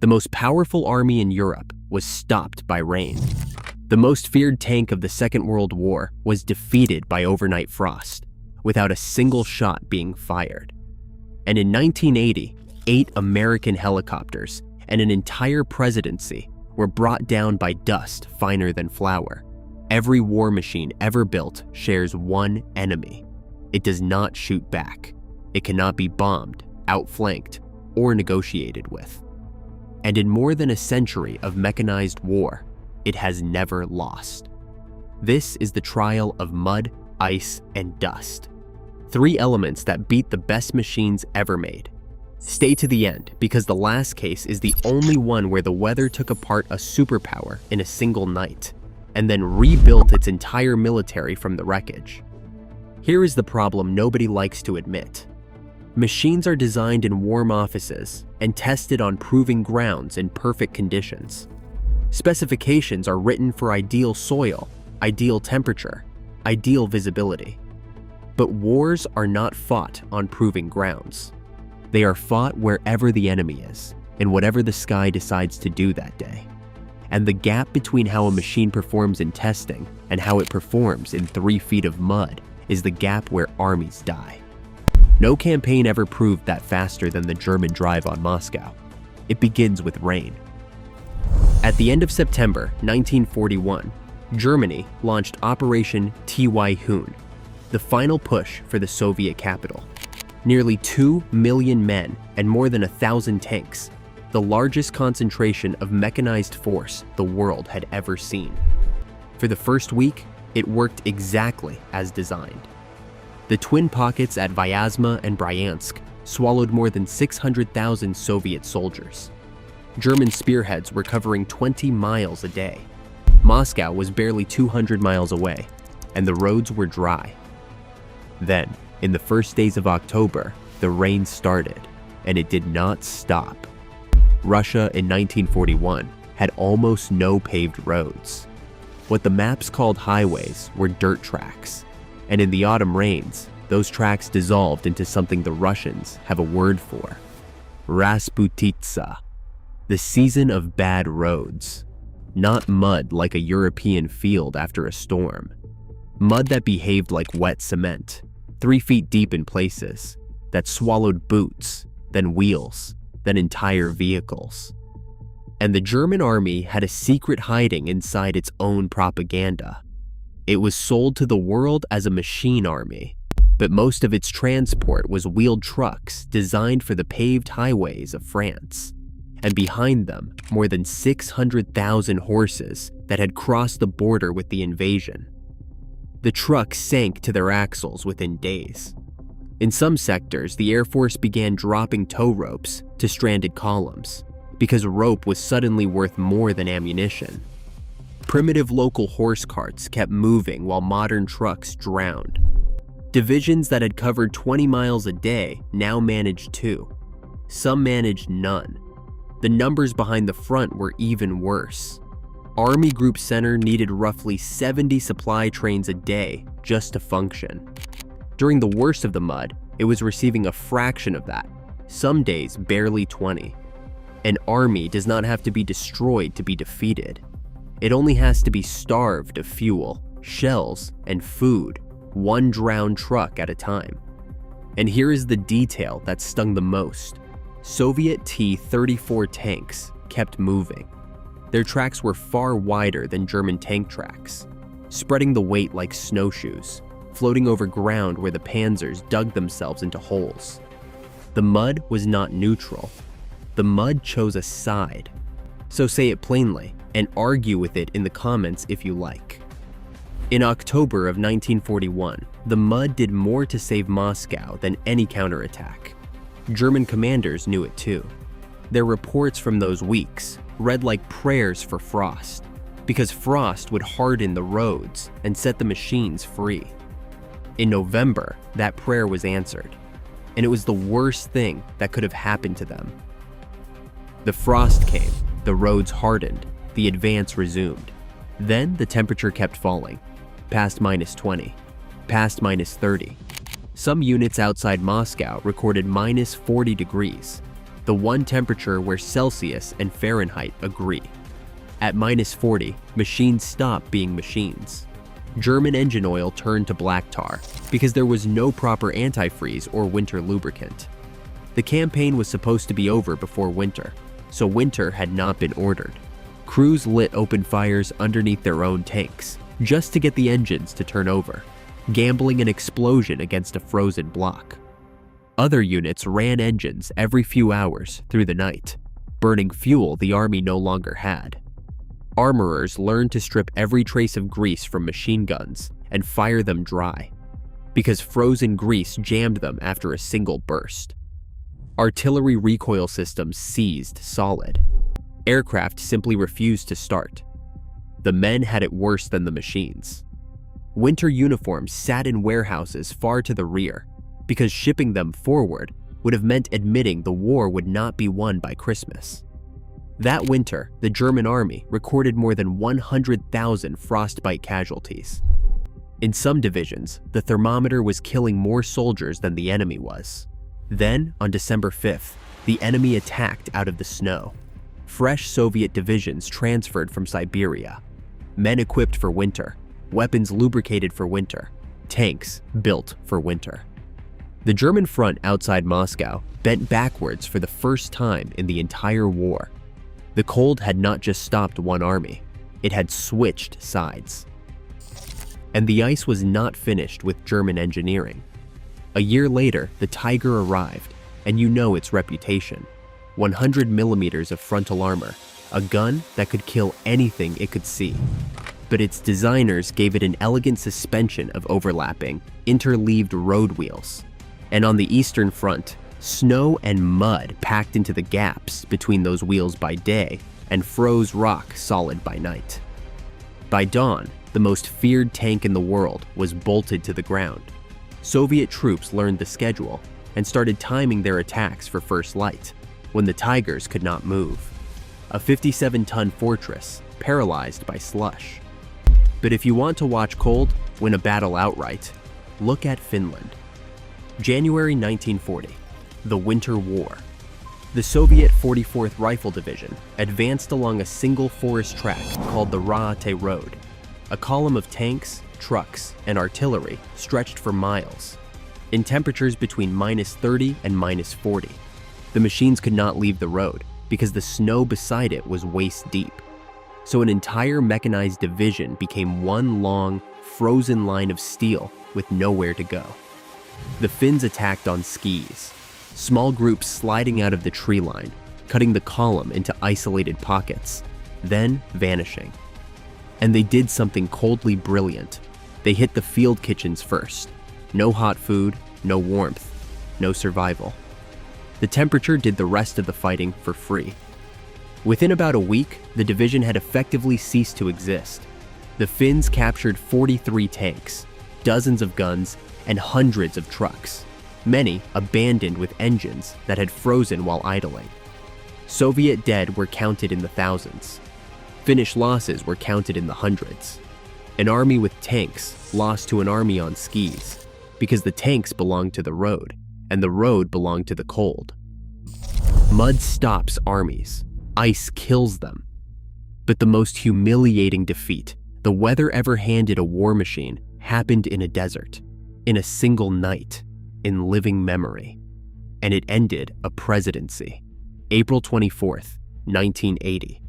The most powerful army in Europe was stopped by rain. The most feared tank of the Second World War was defeated by overnight frost, without a single shot being fired. And in 1980, 8 American helicopters and an entire presidency were brought down by dust finer than flour. Every war machine ever built shares one enemy. It does not shoot back. It cannot be bombed, outflanked, or negotiated with. And in more than a century of mechanized war, it has never lost. This is the trial of mud, ice, and dust. 3 elements that beat the best machines ever made. Stay to the end, because the last case is the only one where the weather took apart a superpower in a single night, and then rebuilt its entire military from the wreckage. Here is the problem nobody likes to admit. Machines are designed in warm offices and tested on proving grounds in perfect conditions. Specifications are written for ideal soil, ideal temperature, ideal visibility. But wars are not fought on proving grounds. They are fought wherever the enemy is, and whatever the sky decides to do that day. And the gap between how a machine performs in testing and how it performs in 3 feet of mud is the gap where armies die. No campaign ever proved that faster than the German drive on Moscow. It begins with rain. At the end of September 1941, Germany launched Operation Typhoon, the final push for the Soviet capital. Nearly 2 million men and more than 1,000 tanks, the largest concentration of mechanized force the world had ever seen. For the first week, it worked exactly as designed. The twin pockets at Vyazma and Bryansk swallowed more than 600,000 Soviet soldiers. German spearheads were covering 20 miles a day. Moscow was barely 200 miles away, and the roads were dry. Then, in the first days of October, the rain started, and it did not stop. Russia in 1941 had almost no paved roads. What the maps called highways were dirt tracks, and in the autumn rains, those tracks dissolved into something the Russians have a word for: Rasputitsa, the season of bad roads. Not mud like a European field after a storm. Mud that behaved like wet cement, 3 feet deep in places, that swallowed boots, then wheels, then entire vehicles. And the German army had a secret hiding inside its own propaganda. It was sold to the world as a machine army, but most of its transport was wheeled trucks designed for the paved highways of France. And behind them, more than 600,000 horses that had crossed the border with the invasion. The trucks sank to their axles within days. In some sectors, the Air Force began dropping tow ropes to stranded columns because rope was suddenly worth more than ammunition. Primitive local horse carts kept moving while modern trucks drowned. Divisions that had covered 20 miles a day now managed 2. Some managed none. The numbers behind the front were even worse. Army Group Center needed roughly 70 supply trains a day just to function. During the worst of the mud, it was receiving a fraction of that, some days barely 20. An army does not have to be destroyed to be defeated. It only has to be starved of fuel, shells, and food, one drowned truck at a time. And here is the detail that stung the most. Soviet T-34 tanks kept moving. Their tracks were far wider than German tank tracks, spreading the weight like snowshoes, floating over ground where the panzers dug themselves into holes. The mud was not neutral. The mud chose a side. So say it plainly and argue with it in the comments if you like. In October of 1941, the mud did more to save Moscow than any counterattack. German commanders knew it too. Their reports from those weeks read like prayers for frost, because frost would harden the roads and set the machines free. In November, that prayer was answered, and it was the worst thing that could have happened to them. The frost came, the roads hardened, the advance resumed. Then the temperature kept falling, past -20, past -30. Some units outside Moscow recorded -40 degrees. the one temperature where Celsius and Fahrenheit agree. At -40, machines stop being machines. German engine oil turned to black tar because there was no proper antifreeze or winter lubricant. The campaign was supposed to be over before winter, so winter had not been ordered. Crews lit open fires underneath their own tanks just to get the engines to turn over, gambling an explosion against a frozen block. Other units ran engines every few hours through the night, burning fuel the army no longer had. Armorers learned to strip every trace of grease from machine guns and fire them dry, because frozen grease jammed them after a single burst. Artillery recoil systems seized solid. Aircraft simply refused to start. The men had it worse than the machines. Winter uniforms sat in warehouses far to the rear, because shipping them forward would have meant admitting the war would not be won by Christmas. That winter, the German army recorded more than 100,000 frostbite casualties. In some divisions, the thermometer was killing more soldiers than the enemy was. Then, on December 5th, the enemy attacked out of the snow. Fresh Soviet divisions transferred from Siberia. Men equipped for winter, weapons lubricated for winter, tanks built for winter. The German front outside Moscow bent backwards for the first time in the entire war. The cold had not just stopped one army, it had switched sides. And the ice was not finished with German engineering. A year later, the Tiger arrived, and you know its reputation. 100 millimeters of frontal armor, a gun that could kill anything it could see. But its designers gave it an elegant suspension of overlapping, interleaved road wheels. And on the Eastern Front, snow and mud packed into the gaps between those wheels by day and froze rock solid by night. By dawn, the most feared tank in the world was bolted to the ground. Soviet troops learned the schedule and started timing their attacks for first light, when the Tigers could not move. A 57-ton fortress, paralyzed by slush. But if you want to watch cold win a battle outright, look at Finland. January 1940. The Winter War. The Soviet 44th Rifle Division advanced along a single forest track called the Raate Road. A column of tanks, trucks, and artillery stretched for miles, in temperatures between -30 and -40. The machines could not leave the road because the snow beside it was waist deep. So an entire mechanized division became one long, frozen line of steel with nowhere to go. The Finns attacked on skis, small groups sliding out of the tree line, cutting the column into isolated pockets, then vanishing. And they did something coldly brilliant. They hit the field kitchens first. No hot food, no warmth, no survival. The temperature did the rest of the fighting for free. Within about a week, the division had effectively ceased to exist. The Finns captured 43 tanks, dozens of guns, and hundreds of trucks, many abandoned with engines that had frozen while idling. Soviet dead were counted in the thousands. Finnish losses were counted in the hundreds. An army with tanks lost to an army on skis, because the tanks belonged to the road, and the road belonged to the cold. Mud stops armies. Ice kills them. But the most humiliating defeat the weather ever handed a war machine happened in a desert, in a single night, in living memory. And it ended a presidency. April 24th, 1980.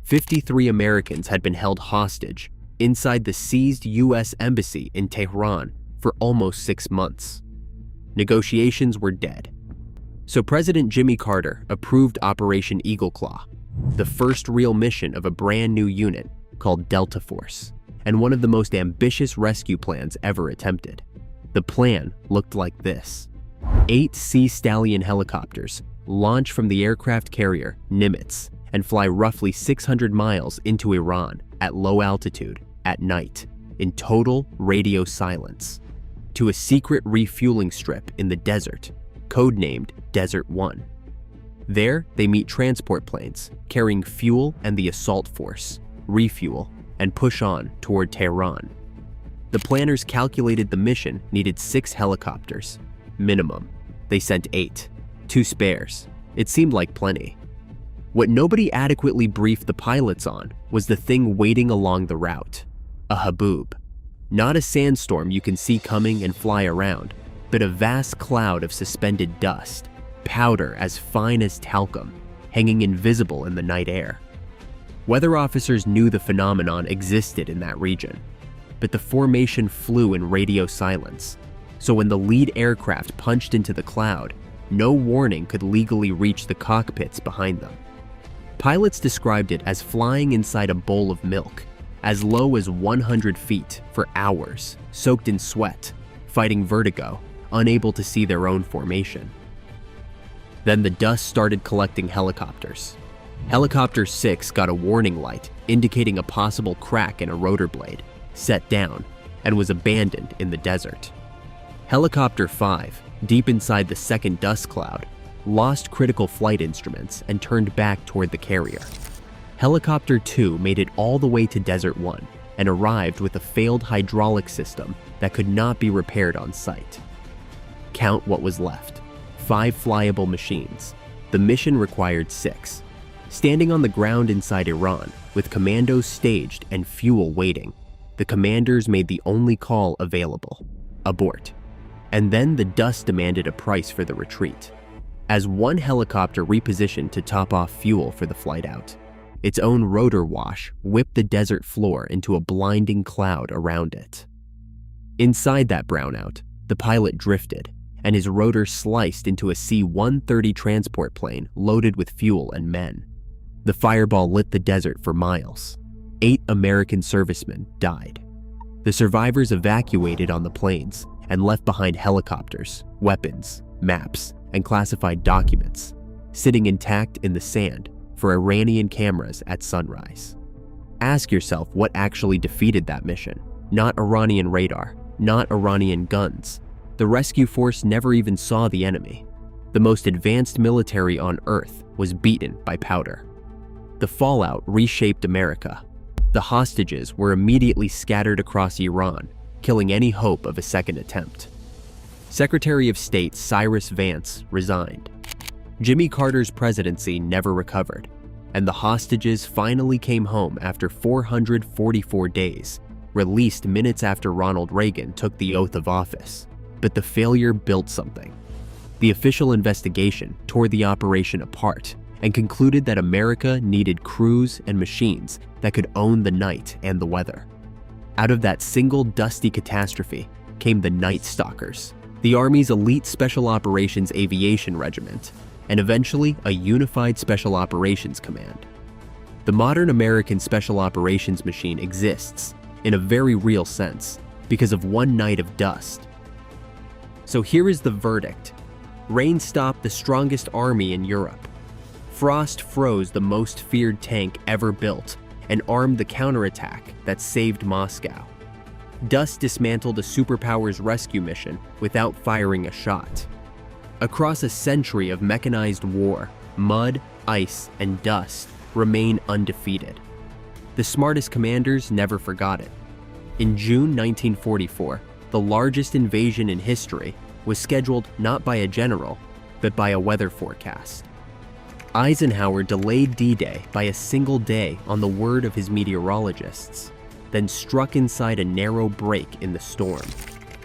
53 Americans had been held hostage inside the seized U.S. embassy in Tehran for almost 6 months. Negotiations were dead. So President Jimmy Carter approved Operation Eagle Claw, the first real mission of a brand new unit called Delta Force, and one of the most ambitious rescue plans ever attempted. The plan looked like this. 8 Sea Stallion helicopters launch from the aircraft carrier Nimitz and fly roughly 600 miles into Iran at low altitude at night in total radio silence to a secret refueling strip in the desert, codenamed Desert 1. There, they meet transport planes carrying fuel and the assault force, refuel, and push on toward Tehran. The planners calculated the mission needed 6 helicopters, minimum. They sent 8, 2 spares, It seemed like plenty. What nobody adequately briefed the pilots on was the thing waiting along the route, a haboob. Not a sandstorm you can see coming and fly around, but a vast cloud of suspended dust, powder as fine as talcum, hanging invisible in the night air. Weather officers knew the phenomenon existed in that region, but the formation flew in radio silence, so when the lead aircraft punched into the cloud, no warning could legally reach the cockpits behind them. Pilots described it as flying inside a bowl of milk, as low as 100 feet for hours, soaked in sweat, fighting vertigo, unable to see their own formation. Then the dust started collecting helicopters. Helicopter 6 got a warning light indicating a possible crack in a rotor blade, set down, and was abandoned in the desert. Helicopter 5, deep inside the second dust cloud, lost critical flight instruments and turned back toward the carrier. Helicopter 2 made it all the way to Desert 1 and arrived with a failed hydraulic system that could not be repaired on site. Count what was left: 5 flyable machines. The mission required 6. Standing on the ground inside Iran, with commandos staged and fuel waiting, the commanders made the only call available: abort. And then the dust demanded a price for the retreat. As one helicopter repositioned to top off fuel for the flight out, its own rotor wash whipped the desert floor into a blinding cloud around it. Inside that brownout, the pilot drifted, and his rotor sliced into a C-130 transport plane loaded with fuel and men. The fireball lit the desert for miles. 8 American servicemen died. The survivors evacuated on the planes and left behind helicopters, weapons, maps, and classified documents, sitting intact in the sand for Iranian cameras at sunrise. Ask yourself what actually defeated that mission. Not Iranian radar, not Iranian guns. The rescue force never even saw the enemy. The most advanced military on Earth was beaten by powder. The fallout reshaped America. The hostages were immediately scattered across Iran, killing any hope of a second attempt. Secretary of State Cyrus Vance resigned. Jimmy Carter's presidency never recovered, and the hostages finally came home after 444 days, released minutes after Ronald Reagan took the oath of office. But the failure built something. The official investigation tore the operation apart and concluded that America needed crews and machines that could own the night and the weather. Out of that single dusty catastrophe came the Night Stalkers, the Army's elite Special Operations Aviation Regiment, and eventually a unified Special Operations Command. The modern American Special Operations machine exists, in a very real sense, because of one night of dust. So here is the verdict. Rain stopped the strongest army in Europe. Frost froze the most feared tank ever built and armed the counterattack that saved Moscow. Dust dismantled a superpower's rescue mission without firing a shot. Across a century of mechanized war, mud, ice, and dust remain undefeated. The smartest commanders never forgot it. In June 1944, the largest invasion in history was scheduled not by a general, but by a weather forecast. Eisenhower delayed D-Day by a single day on the word of his meteorologists, then struck inside a narrow break in the storm.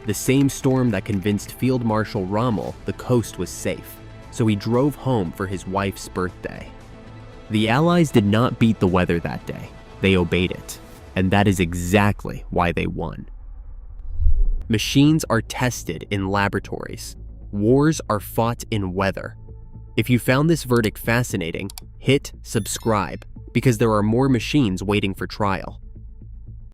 The same storm that convinced Field Marshal Rommel the coast was safe, so he drove home for his wife's birthday. The Allies did not beat the weather that day, they obeyed it, and that is exactly why they won. Machines are tested in laboratories. Wars are fought in weather. If you found this verdict fascinating, hit subscribe, because there are more machines waiting for trial.